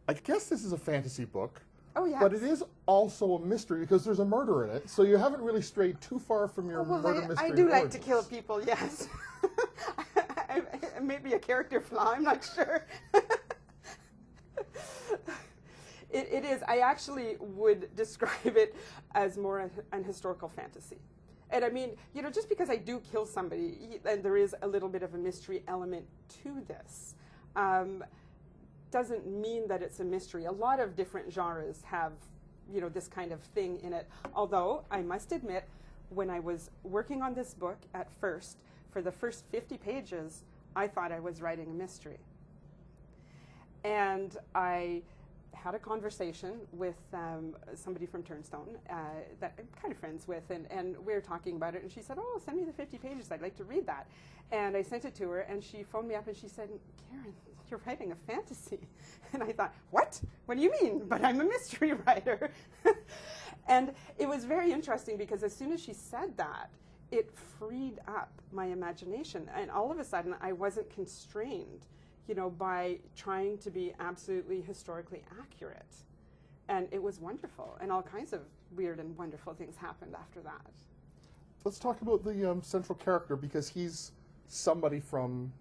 I guess this is a fantasy book. Oh, yes. But it is also a mystery because there's a murder in it, so you haven't really strayed too far from your murder mystery. I do like origins. to kill people, yes. Maybe a character flaw, I'm not sure. It is. I actually would describe it as more an historical fantasy. And I mean, you know, just because I do kill somebody, and there is a little bit of a mystery element to this, doesn't mean that it's a mystery. A lot of different genres have, you know, this kind of thing in it. Although, I must admit, when I was working on this book at first, for the first 50 pages, I thought I was writing a mystery. And I had a conversation with somebody from Turnstone that I'm kind of friends with, and we were talking about it, and she said, oh, send me the 50 pages, I'd like to read that. And I sent it to her, and she phoned me up and she said, Karen, you're writing a fantasy. And I thought, what? What do you mean? But I'm a mystery writer. And it was very interesting because as soon as she said that, it freed up my imagination. And all of a sudden, I wasn't constrained, you know, by trying to be absolutely historically accurate. And it was wonderful. And all kinds of weird and wonderful things happened after that. Let's talk about the central character, because he's somebody from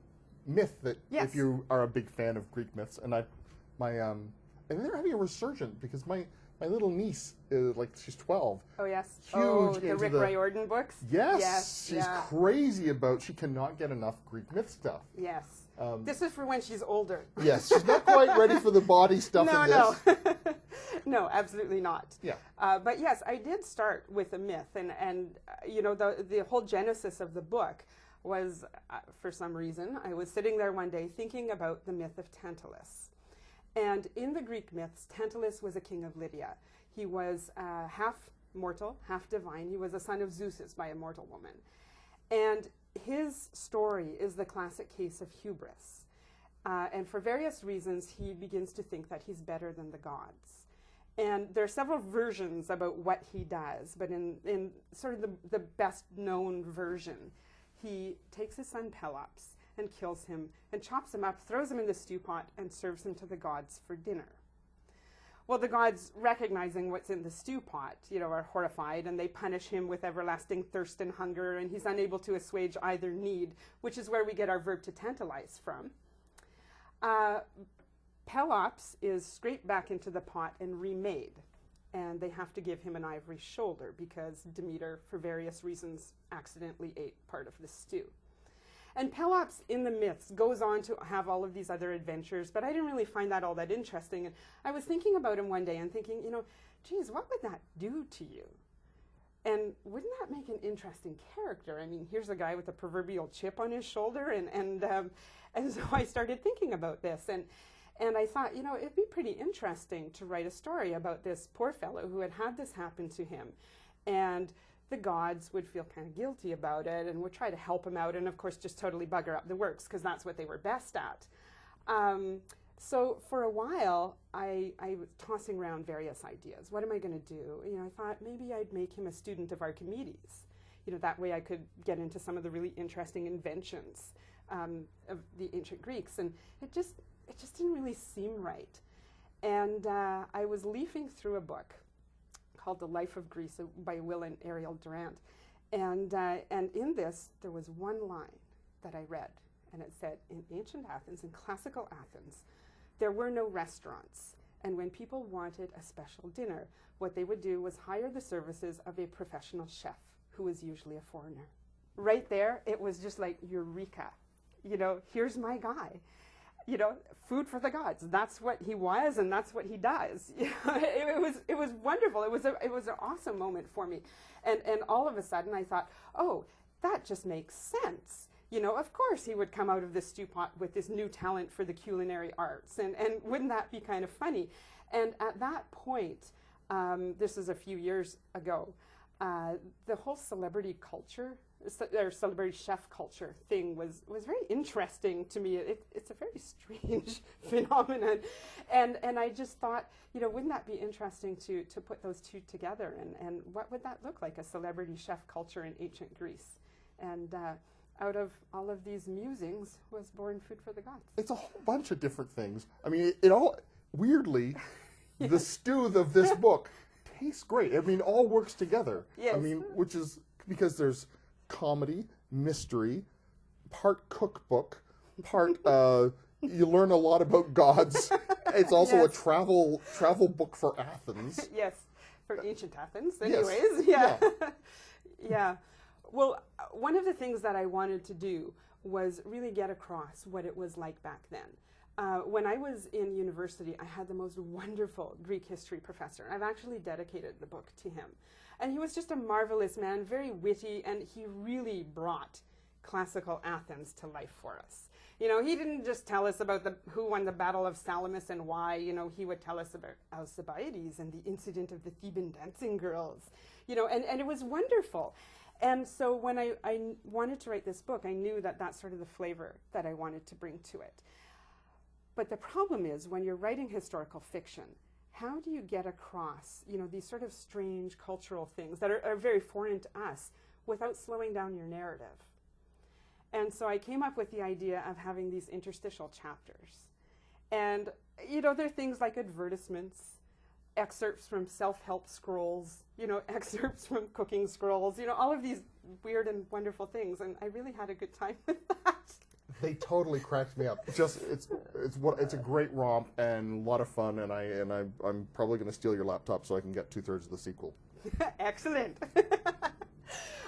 myth that, yes. if you are a big fan of Greek myths, and and they're having a resurgence because my little niece is like, she's 12. Oh yes. Huge oh, the into Rick Riordan books. Yes, she's yeah. crazy about. She cannot get enough Greek myth stuff. Yes. This is for when she's older. Yes, she's not quite ready for the body stuff in this. No. No, absolutely not. Yeah. But yes, I did start with a myth, and you know, the whole genesis of the book was, for some reason, I was sitting there one day thinking about the myth of Tantalus. And in the Greek myths, Tantalus was a king of Lydia. He was half mortal, half divine. He was a son of Zeus by a mortal woman. And his story is the classic case of hubris. And for various reasons, he begins to think that he's better than the gods. And there are several versions about what he does, but in sort of the best known version, he takes his son Pelops and kills him and chops him up, throws him in the stew pot, and serves him to the gods for dinner. Well, the gods, recognizing what's in the stew pot, you know, are horrified, and they punish him with everlasting thirst and hunger, and he's unable to assuage either need, which is where we get our verb to tantalize from. Pelops is scraped back into the pot and remade, and they have to give him an ivory shoulder because Demeter, for various reasons, accidentally ate part of the stew. And Pelops, in the myths, goes on to have all of these other adventures, but I didn't really find that all that interesting. And I was thinking about him one day and thinking, you know, geez, what would that do to you? And wouldn't that make an interesting character? I mean, here's a guy with a proverbial chip on his shoulder, and so I started thinking about this, and I thought, you know, it'd be pretty interesting to write a story about this poor fellow who had this happen to him, and the gods would feel kind of guilty about it and would try to help him out, and of course just totally bugger up the works because that's what they were best at. So for a while, I was tossing around various ideas. What am I going to do? You know, I thought maybe I'd make him a student of Archimedes. You know, that way I could get into some of the really interesting inventions of the ancient Greeks, and it just didn't really seem right. And I was leafing through a book called The Life of Greece by Will and Ariel Durant. And in this, there was one line that I read, and it said, in ancient Athens, in classical Athens, there were no restaurants. And when people wanted a special dinner, what they would do was hire the services of a professional chef, who was usually a foreigner. Right there, it was just like, eureka. You know, here's my guy. You know, food for the gods. That's what he was, and that's what he does. You know, it was wonderful. It was an awesome moment for me, and all of a sudden I thought, oh, that just makes sense. You know, of course he would come out of this stew pot with this new talent for the culinary arts, and wouldn't that be kind of funny? And at that point, this is a few years ago, the whole celebrity culture, or celebrity chef culture thing was very interesting to me. It's a very strange phenomenon, and I just thought, you know, wouldn't that be interesting to put those two together, and what would that look like, a celebrity chef culture in ancient Greece? And out of all of these musings was born Food for the Gods. It's a whole bunch of different things. I mean, weirdly, the stew of this book tastes great. I mean, all works together. Yes. I mean, which is because there's comedy, mystery, part cookbook, part you learn a lot about gods. It's also a travel book for Athens. Yes, for ancient Athens. Yes. Anyways, yeah. Yeah. Well, one of the things that I wanted to do was really get across what it was like back then. When I was in university, I had the most wonderful Greek history professor. I've actually dedicated the book to him. And he was just a marvelous man, very witty, and he really brought classical Athens to life for us. You know, he didn't just tell us about who won the Battle of Salamis and why. You know, he would tell us about Alcibiades and the incident of the Theban dancing girls. You know, and it was wonderful. And so when I wanted to write this book, I knew that that's sort of the flavor that I wanted to bring to it. But the problem is, when you're writing historical fiction, how do you get across, you know, these sort of strange cultural things that are very foreign to us without slowing down your narrative? And so I came up with the idea of having these interstitial chapters. And, you know, there are things like advertisements, excerpts from self-help scrolls, you know, excerpts from cooking scrolls, you know, all of these weird and wonderful things. And I really had a good time with that. They totally cracked me up. It's a great romp and a lot of fun, and I'm probably going to steal your laptop so I can get 2/3 of the sequel. Excellent.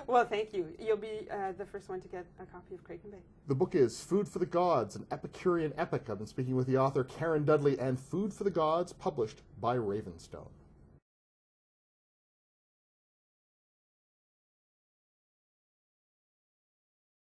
Well, thank you. You'll be the first one to get a copy of Crake and Bay. The book is Food for the Gods, an Epicurean epic. I've been speaking with the author Karen Dudley, and Food for the Gods, published by Ravenstone.